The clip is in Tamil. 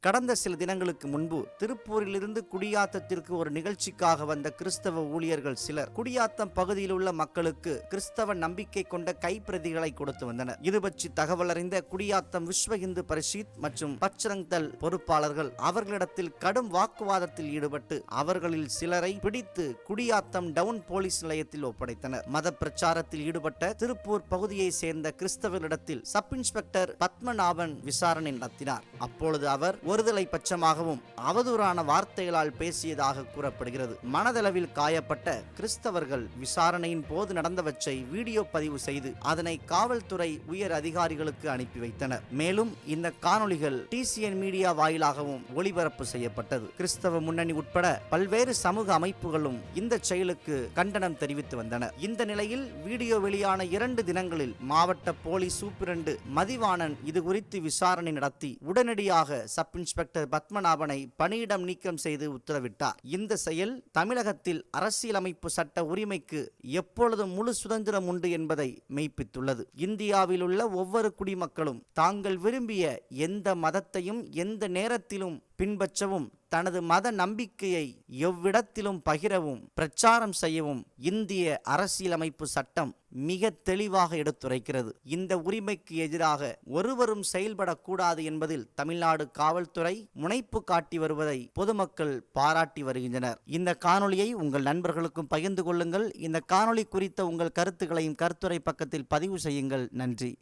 கடந்த சில தினங்களுக்கு முன்பு திருப்பூரிலிருந்து குடியாத்தத்திற்கு ஒரு நிகழ்ச்சிக்காக வந்த கிறிஸ்தவ ஊழியர்கள் சிலர் குடியாத்தம் பகுதியில் உள்ள மக்களுக்கு கிறிஸ்தவ நம்பிக்கை கொண்ட கைப்பிரதிகளை கொடுத்து வந்தனர். இது பற்றி தகவல் அறிந்த குடியாத்தம் விஸ்வ இந்து பரிஷத் மற்றும் பஜ்ரங் தள் பொறுப்பாளர்கள் அவர்களிடத்தில் கடும் வாக்குவாதத்தில் ஈடுபட்டு அவர்களில் சிலரை பிடித்து குடியாத்தம் டவுன் போலீஸ் நிலையத்தில் ஒப்படைத்தனர். மத பிரச்சாரத்தில் ஈடுபட்ட திருப்பூர் பகுதியை சேர்ந்த கிறிஸ்தவர்களிடத்தில் சப் இன்ஸ்பெக்டர் பத்மநாபன் விசாரணை நடத்தினார். அப்பொழுது அவர் ஒருதலை பட்சமாகவும் அவதூறான வார்த்தைகளால் பேசியதாக கூறப்படுகிறது. மனதளவில் காயப்பட்ட கிறிஸ்தவர்கள் விசாரணையின் போது நடந்தவற்றை வீடியோ பதிவு செய்து அதனை காவல்துறை உயர் அதிகாரிகளுக்கு அனுப்பி வைத்தனர். மேலும் இந்த காணொளிகள் TCN மீடியா வாயிலாகவும் ஒளிபரப்பு செய்யப்பட்டது. கிறிஸ்தவ முன்னணி உட்பட பல்வேறு சமூக அமைப்புகளும் இந்த செயலுக்கு கண்டனம் தெரிவித்து வந்தனர். இந்த நிலையில் வீடியோ வெளியான 2 தினங்களில் மாவட்ட போலீஸ் சூப்பிரண்டு மதிவாணன் இது குறித்து விசாரணை நடத்தி உடனடியாக சப் இன்ஸ்பெக்டர் பத்மநாபனை பணியிடம் நீக்கம் செய்து உத்தரவிட்டார். இந்த செயல் தமிழகத்தில் அரசியலமைப்பு சட்ட உரிமைக்கு எப்பொழுதும் முழு சுதந்திரம் உண்டு என்பதை மெய்ப்பித்துள்ளது. இந்தியாவில் உள்ள ஒவ்வொரு குடிமக்களும் தாங்கள் விரும்பிய எந்த மதத்தையும் எந்த நேரத்திலும் பின்பற்றவும் தனது மத நம்பிக்கையை எவ்விடத்திலும் பகிரவும் பிரச்சாரம் செய்யவும் இந்திய அரசியலமைப்பு சட்டம் மிக தெளிவாக எடுத்துரைக்கிறது. இந்த உரிமைக்கு எதிராக ஒருவரும் செயல்படக்கூடாது என்பதில் தமிழ்நாடு காவல்துறை முனைப்பு காட்டி வருவதை பொதுமக்கள் பாராட்டி வருகின்றனர். இந்த காணொளியை உங்கள் நண்பர்களுக்கும் பகிர்ந்து கொள்ளுங்கள். இந்த காணொளி குறித்த உங்கள் கருத்துக்களையும் கருத்துரை பக்கத்தில் பதிவு செய்யுங்கள். நன்றி.